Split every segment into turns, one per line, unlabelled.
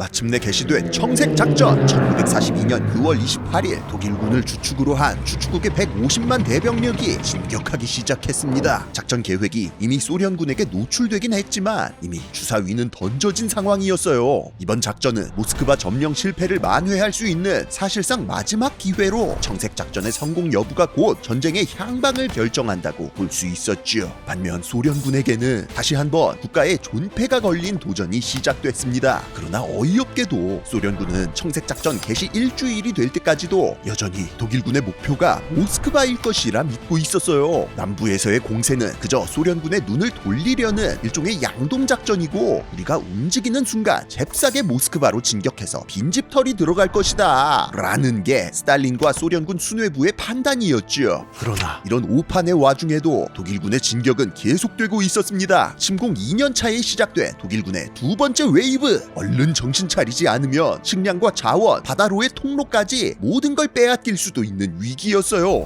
마침내 개시된 청색작전. 1942년 9월 28일 독일군을 주축으로 한 주축국의 150만 대병력이 진격하기 시작했습니다. 작전 계획이 이미 소련군에게 노출되긴 했지만 이미 주사위는 던져진 상황이었어요. 이번 작전은 모스크바 점령 실패를 만회할 수 있는 사실상 마지막 기회로 청색작전의 성공 여부가 곧 전쟁의 향방을 결정한다고 볼 수 있었죠. 반면 소련군에게는 다시 한번 국가의 존폐가 걸린 도전이 시작됐습니다. 그러나 어이없게도 소련군은 청색작전 개시 일주일이 될 때까지도 여전히 독일군의 목표가 모스크바일 것이라 믿고 있었어요. 남부에서의 공세는 그저 소련군의 눈을 돌리려는 일종의 양동작전이고 우리가 움직이는 순간 잽싸게 모스크바로 진격해서 빈집털이 들어갈 것이다 라는 게 스탈린과 소련군 수뇌부의 판단이었죠. 그러나 이런 오판의 와중에도 독일군의 진격은 계속되고 있었습니다. 침공 2년 차에 시작된 독일군의 두 번째 웨이브. 얼른 정신 차리지 않으면 식량과 자원, 바다로의 통로까지 모든 걸 빼앗길 수도 있는 위기였어요.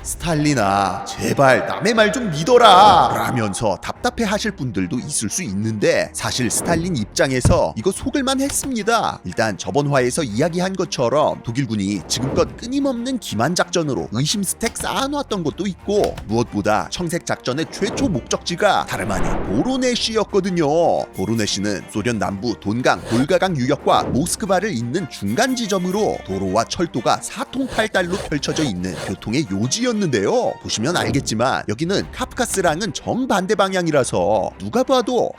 스탈린아, 제발 남의 말 좀 믿어라 라면서 답답해 하실 분들도 있을 수 있는데 사실 스탈린 입장에서 이거 속을만 했습니다. 일단 저번 화에서 이야기한 것처럼 독일군이 지금껏 끊임없는 기만 작전으로 의심 스택 쌓아놨던 것도 있고 무엇보다 청색 작전의 최초 목적지가 다름 아닌 보로네시였거든요. 보로네시는 소련 남부 돈강, 볼가강 유역과 모스크바를 잇는 중간 지점으로 도로와 철도가 사통팔달로 펼쳐져 있는 교통의 요지였는데요. 보시면 알겠지만 여기는 카프카스랑은 정반대 방향이라서 누가 봐도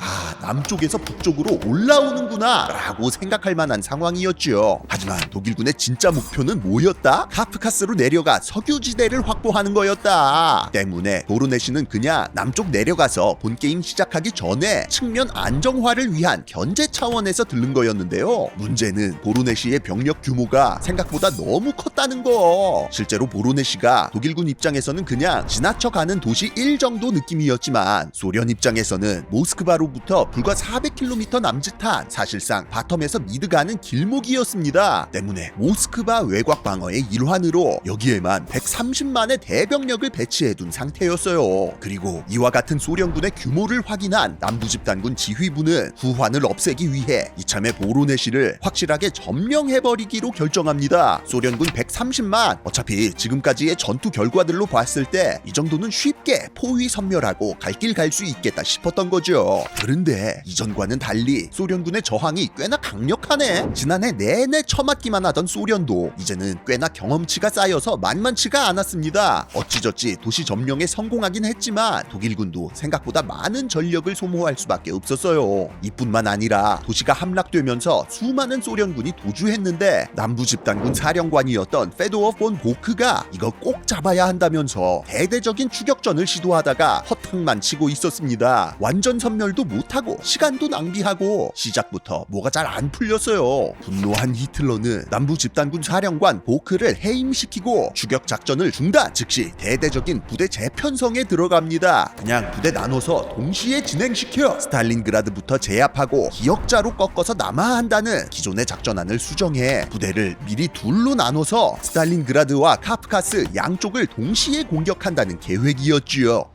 남쪽에서 북쪽으로 올라오는구나 라고 생각할 만한 상황이었죠. 하지만 독일군의 진짜 목표는 뭐였다? 카프카스로 내려가 석유지대를 확보하는 거였다. 때문에 보로네시는 그냥 남쪽 내려가서 본게임 시작하기 전에 측면 안정화를 위한 견제 차원에서 들른 거였는데요. 문제는 보로네시의 병력 규모가 생각보다 너무 컸다는 거. 실제로 보로네시가 독일군 입장에서는 그냥 지나쳐가는 도시 1 정도 느낌이었지만 소련 입장에서는 모스크바로부터 불과 400km 남짓한 사실상 바텀에서 미드 가는 길목이었습니다. 때문에 모스크바 외곽 방어의 일환으로 여기에만 130만의 대병력을 배치해둔 상태였어요. 그리고 이와 같은 소련군의 규모를 확인한 남부집단군 지휘부는 후환을 없애기 위해 이참에 보로네시를 확실하게 점령해버리기로 결정합니다. 소련군 130만, 어차피 지금까지의 전투 결과들로 봤을 때 이 정도는 쉽게 포위 섬멸하고 갈 길 갈 수 있겠다 싶었던 거죠. 그런데 이전과는 달리 소련군의 저항이 꽤나 강력하네. 지난해 내내 처맞기만 하던 소련도 이제는 꽤나 경험치가 쌓여서 만만치가 않았습니다. 어찌저찌 도시 점령에 성공하긴 했지만 독일군도 생각보다 많은 전력을 소모할 수밖에 없었어요. 이뿐만 아니라 도시가 함락되면서 수많은 소련군이 도주했는데 남부 집단군 사령관이었던 페도어 폰 보크가 이거 꼭 잡아야 한다면서 대대적인 추격전을 시도하다가 허탕만 치고 있었습니다. 완전 섬멸도 못하고 시간도 낭비하고 시작부터 뭐가 잘 안 풀렸어요. 분노한 히틀러는 남부 집단군 사령관 보크를 해임시키고 추격 작전을 중단, 즉시 대대적인 부대 재편성에 들어갑니다. 그냥 부대 나눠서 동시에 진행시켜 스탈린그라드부터 제압하고 기역자로 꺾어서 남하한다는 기존의 작전안을 수정해 부대를 미리 둘로 나눠서 스탈린그라드와 카프카스 양쪽을 동시에 공격한다는 계획이었지요.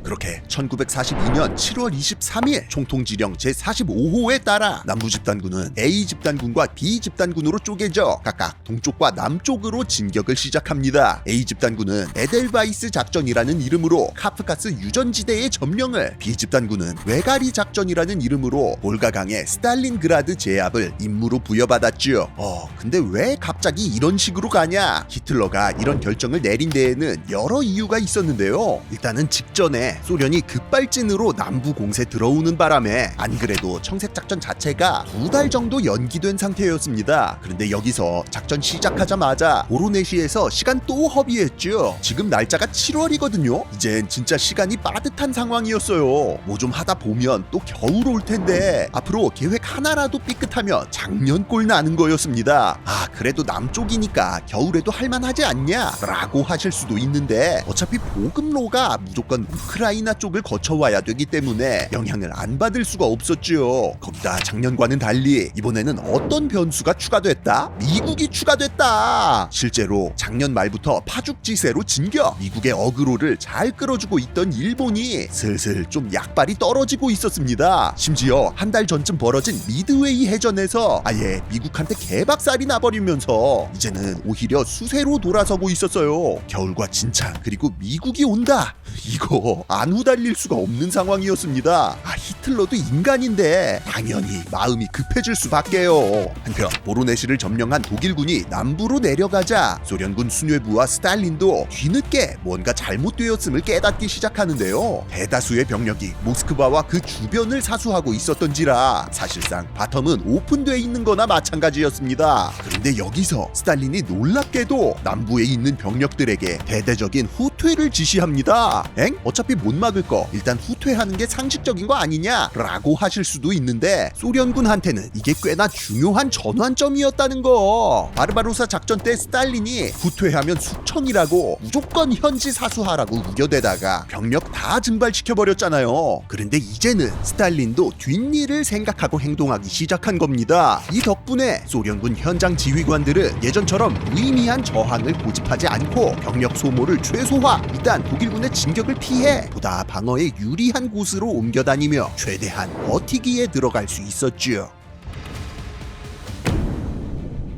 그렇게 1942년 7월 23일 총통지령 제45호에 따라 남부집단군은 A집단군과 B집단군으로 쪼개져 각각 동쪽과 남쪽으로 진격을 시작합니다. A집단군은 에델바이스 작전이라는 이름으로 카프카스 유전지대의 점령을, B집단군은 외가리 작전이라는 이름으로 볼가강의 스탈린그라드 제압을 임무로 부여받았죠. 근데 왜 갑자기 이런 식으로 가냐? 히틀러가 이런 결정을 내린 데에는 여러 이유가 있었는데요. 일단은 직전에 소련이 급발진으로 남부 공세 들어오는 바람에 안 그래도 청색작전 자체가 2달 정도 연기된 상태였습니다. 그런데 여기서 작전 시작하자마자 보로네시에서 시간 또 허비했죠. 지금 날짜가 7월이거든요. 이젠 진짜 시간이 빠듯한 상황이었어요. 뭐 좀 하다 보면 또 겨울 올 텐데 앞으로 계획 하나라도 삐끗하면 작년 꼴 나는 거였습니다. 그래도 남쪽이니까 겨울에도 할만하지 않냐? 라고 하실 수도 있는데 어차피 보급로가 무조건 우크라이나 우크라이나 쪽을 거쳐와야 되기 때문에 영향을 안 받을 수가 없었죠. 거기다 작년과는 달리 이번에는 어떤 변수가 추가됐다? 미국이 추가됐다. 실제로 작년 말부터 파죽지세로 진겨 미국의 어그로를 잘 끌어주고 있던 일본이 슬슬 좀 약발이 떨어지고 있었습니다. 심지어 한 달 전쯤 벌어진 미드웨이 해전에서 아예 미국한테 개박살이 나버리면서 이제는 오히려 수세로 돌아서고 있었어요. 겨울과 진창 그리고 미국이 온다. 이거 안 후달릴 수가 없는 상황이었습니다. 히틀러도 인간인데 당연히 마음이 급해질 수밖에요. 한편 보로네시를 점령한 독일군이 남부로 내려가자 소련군 수뇌부와 스탈린도 뒤늦게 뭔가 잘못되었음을 깨닫기 시작하는데요. 대다수의 병력이 모스크바와 그 주변을 사수하고 있었던지라 사실상 바텀은 오픈돼 있는 거나 마찬가지였습니다. 그런데 여기서 스탈린이 놀랍게도 남부에 있는 병력들에게 대대적인 후퇴를 지시합니다. 어차피 못 막을 거 일단 후퇴하는 게 상식적인 거 아니냐? 라고 하실 수도 있는데 소련군한테는 이게 꽤나 중요한 전환점이었다는 거. 바르바로사 작전 때 스탈린이 후퇴하면 숙청이라고 무조건 현지 사수하라고 우겨대다가 병력 다 증발시켜버렸잖아요. 그런데 이제는 스탈린도 뒷일을 생각하고 행동하기 시작한 겁니다. 이 덕분에 소련군 현장 지휘관들은 예전처럼 무의미한 저항을 고집하지 않고 병력 소모를 최소화, 일단 독일군의 진격을 피해 보다 방어에 유리한 곳으로 옮겨다니며 최대한 버티기에 들어갈 수 있었죠.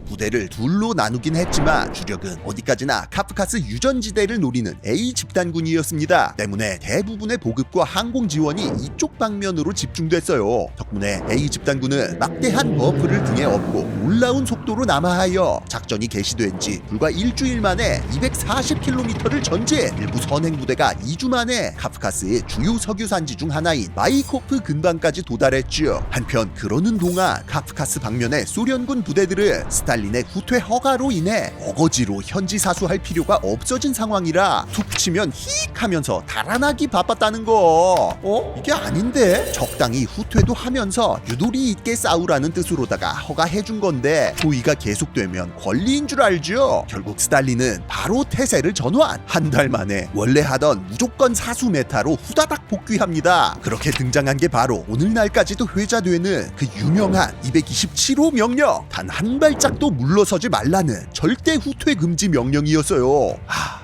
부대를 둘로 나누긴 했지만 주력은 어디까지나 카프카스 유전지대를 노리는 A 집단군이었습니다. 때문에 대부분의 보급과 항공 지원이 이쪽 방면으로 집중됐어요. 덕분에 A 집단군은 막대한 버프를 등에 업고 놀라운 속도로 남하하여 작전이 개시된 지 불과 일주일 만에 240km를 전진. 일부 선행 부대가 2주 만에 카프카스의 주요 석유 산지 중 하나인 마이코프 근방까지 도달했죠. 한편 그러는 동안 카프카스 방면의 소련군 부대들은 스탈린의 후퇴 허가로 인해 어거지로 현지 사수할 필요가 없어진 상황이라 툭 치면 휙 하면서 달아나기 바빴다는 거. 이게 아닌데? 적당히 후퇴도 하면서 유도리 있게 싸우라는 뜻으로다가 허가해준 건데 호의가 계속되면 권리인 줄 알죠? 결국 스탈린은 바로 태세를 전환. 한 달 만에 원래 하던 무조건 사수 메타로 후다닥 복귀합니다. 그렇게 등장한 게 바로 오늘날까지도 회자되는 그 유명한 227호 명령. 단 한 발짝도 물러서지 말라는 절대 후퇴 금지 명령이었어요.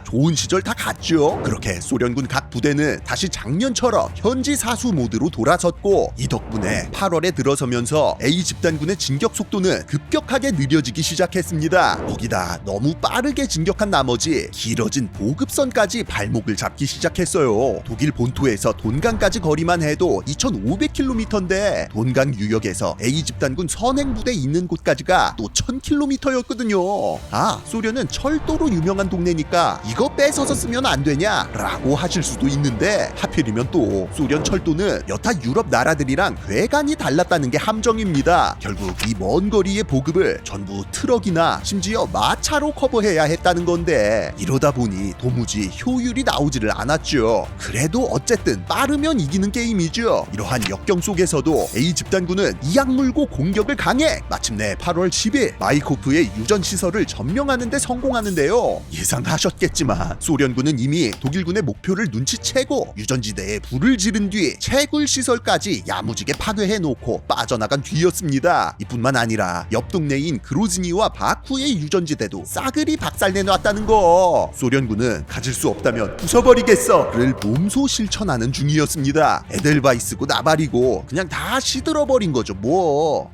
좋은 시절 다 갔죠. 그렇게 소련군 각 부대는 다시 작년처럼 현지 사수 모드로 돌아섰고 이 덕분에 8월에 들어서면서 A 집단군의 진격 속도는 급격하게 느려지기 시작했습니다. 거기다 너무 빠르게 진격한 나머지 길어진 보급선까지 발목을 잡기 시작했어요. 독일 본토에서 돈강까지 거리만 해도 2500km인데 돈강 유역에서 A 집단군 선행 부대 있는 곳까지가 또 1000km였거든요. 소련은 철도로 유명한 동네니까 이거 뺏어서 쓰면 안 되냐? 라고 하실 수도 있는데 하필이면 또 소련 철도는 여타 유럽 나라들이랑 괴간이 달랐다는 게 함정입니다. 결국 이 먼 거리의 보급을 전부 트럭이나 심지어 마차로 커버해야 했다는 건데 이러다 보니 도무지 효율이 나오지를 않았죠. 그래도 어쨌든 빠르면 이기는 게임이죠. 이러한 역경 속에서도 A 집단군은 이악 물고 공격을 강해 마침내 8월 10일 마이코프의 유전 시설을 점령하는 데 성공하는데요. 예상하셨겠지만 소련군은 이미 독일군의 목표를 눈치채고 유전지대에 불을 지른 뒤 채굴 시설까지 야무지게 파괴해놓고 빠져나간 뒤였습니다. 이뿐만 아니라 옆 동네인 그로즈니와 바쿠의 유전지대도 싸그리 박살내놨다는 거. 소련군은 가질 수 없다면 부숴버리겠어를 몸소 실천하는 중이었습니다. 에델바이스고 나발이고 그냥 다 시들어버린 거죠 뭐.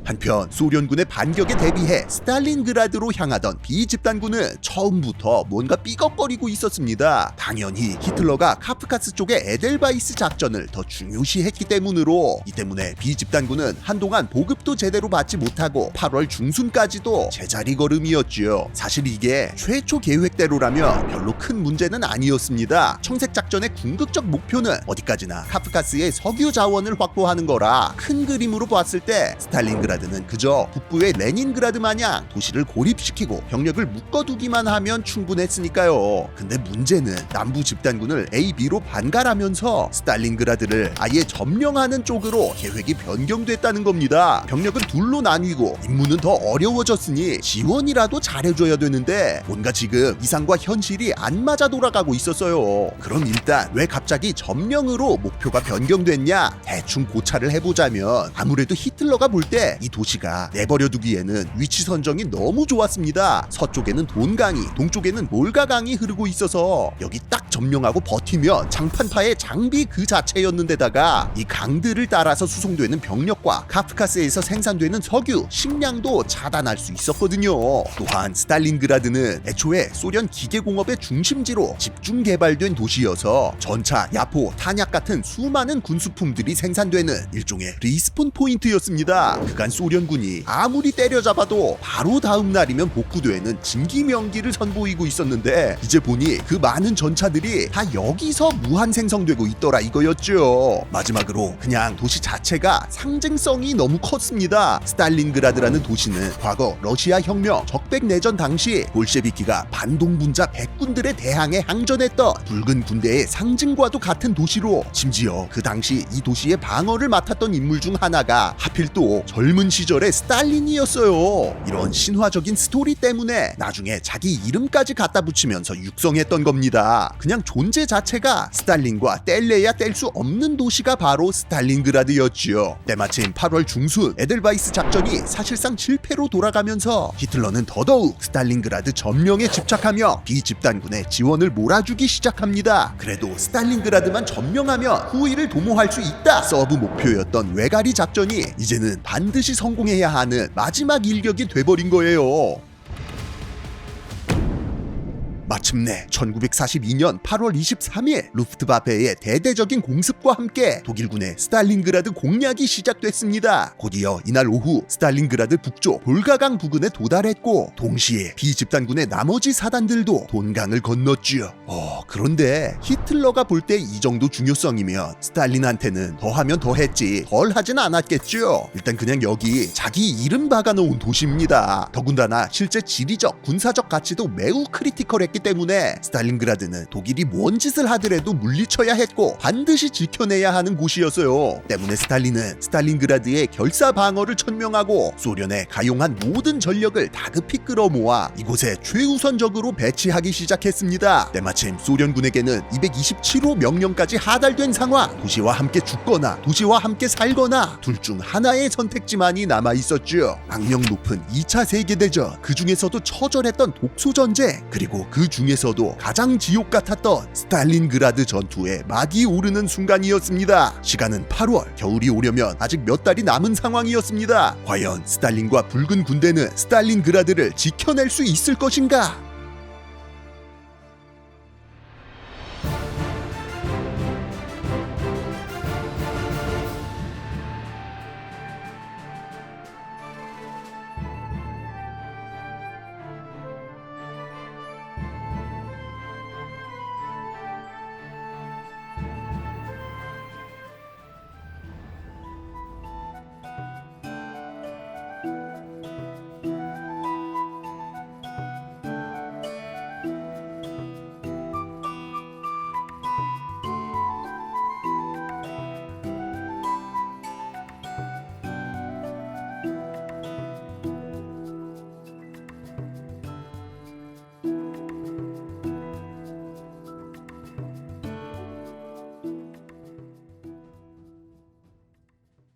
한편 소련군의 반격에 대비해 스탈린그라드로 향하던 B 집단군은 처음부터 뭔가 삐걱거리고 있었습니다. 당연히 히틀러가 카프카스 쪽의 에델바이스 작전을 더 중요시했기 때문으로 이 때문에 B 집단군은 한동안 보급도 제대로 받지 못하고 8월 중순까지도 제자리 걸음이었죠. 사실 이게 최초 계획대로라면 별로 큰 문제는 아니었습니다. 청색 작전의 궁극적 목표는 어디까지나 카프카스의 석유 자원을 확보하는 거라 큰 그림으로 봤을 때 스탈린그라드 스탈린그라드는 그저 북부의 레닌그라드 마냥 도시를 고립시키고 병력을 묶어두기만 하면 충분했으니까요. 근데 문제는 남부 집단군을 A, B로 반갈하면서 스탈린그라드를 아예 점령하는 쪽으로 계획이 변경됐다는 겁니다. 병력은 둘로 나뉘고 임무는 더 어려워졌으니 지원이라도 잘해줘야 되는데 뭔가 지금 이상과 현실이 안 맞아 돌아가고 있었어요. 그럼 일단 왜 갑자기 점령으로 목표가 변경됐냐? 대충 고찰을 해보자면 아무래도 히틀러가 볼 때 이 도시가 내버려두기에는 위치 선정이 너무 좋았습니다. 서쪽에는 돈강이, 동쪽에는 몰가강이 흐르고 있어서 여기 딱 점령하고 버티면 장판파의 장비 그 자체였는데다가 이 강들을 따라서 수송되는 병력과 카프카스에서 생산되는 석유, 식량도 차단할 수 있었거든요. 또한 스탈린그라드는 애초에 소련 기계공업의 중심지로 집중 개발된 도시여서 전차, 야포, 탄약 같은 수많은 군수품들이 생산되는 일종의 리스폰 포인트였습니다. 그간 소련군이 아무리 때려잡아도 바로 다음 날이면 복구되는 진기명기를 선보이고 있었는데 이제 보니 그 많은 전차들이 다 여기서 무한 생성되고 있더라 이거였죠. 마지막으로 그냥 도시 자체가 상징성이 너무 컸습니다. 스탈린그라드라는 도시는 과거 러시아 혁명, 적백 내전 당시 볼셰비키가 반동분자 백군들에 대항해 항전했던 붉은 군대의 상징과도 같은 도시로 심지어 그 당시 이 도시의 방어를 맡았던 인물 중 하나가 하필 또 젊은 시절의 스탈린이었어요. 이런 신화적인 스토리 때문에 나중에 자기 이름까지 갖다 붙이면서 육성했던 겁니다. 그냥 존재 자체가 스탈린과 뗄래야 뗄 수 없는 도시가 바로 스탈린그라드였지요. 때마침 8월 중순 에델바이스 작전이 사실상 실패로 돌아가면서 히틀러는 더더욱 스탈린그라드 점령에 집착하며 비집단군의 지원을 몰아주기 시작합니다. 그래도 스탈린그라드만 점령하면 후위를 도모할 수 있다 서브 목표였던 외가리 작전이 이제는 반드시 성공해야 하는 마지막 일격이 돼버린 거예요. 마침내 1942년 8월 23일 루프트와페의 대대적인 공습과 함께 독일군의 스탈린그라드 공략이 시작됐습니다. 곧이어 이날 오후 스탈린그라드 북쪽 볼가강 부근에 도달했고 동시에 비집단군의 나머지 사단들도 돈강을 건넜지요. 그런데 히틀러가 볼 때 이 정도 중요성이면 스탈린한테는 더하면 더했지 덜 하진 않았겠죠. 일단 그냥 여기 자기 이름 박아놓은 도시입니다. 더군다나 실제 지리적, 군사적 가치도 매우 크리티컬했기 때문에 스탈린그라드는 독일이 뭔 짓을 하더라도 물리쳐야 했고 반드시 지켜내야 하는 곳이었어요. 때문에 스탈린은 스탈린그라드의 결사 방어를 천명하고 소련에 가용한 모든 전력을 다급히 끌어모아 이곳에 최우선적으로 배치하기 시작했습니다. 때마침 소련군에게는 227호 명령까지 하달된 상황, 도시와 함께 죽거나 도시와 함께 살거나 둘 중 하나의 선택지만이 남아있었죠. 악명 높은 2차 세계대전, 그 중에서도 처절했던 독소전쟁, 그리고 그 중에서도 가장 지옥 같았던 스탈린그라드 전투에 막이 오르는 순간이었습니다. 시간은 8월, 겨울이 오려면 아직 몇 달이 남은 상황이었습니다. 과연 스탈린과 붉은 군대는 스탈린그라드를 지켜낼 수 있을 것인가?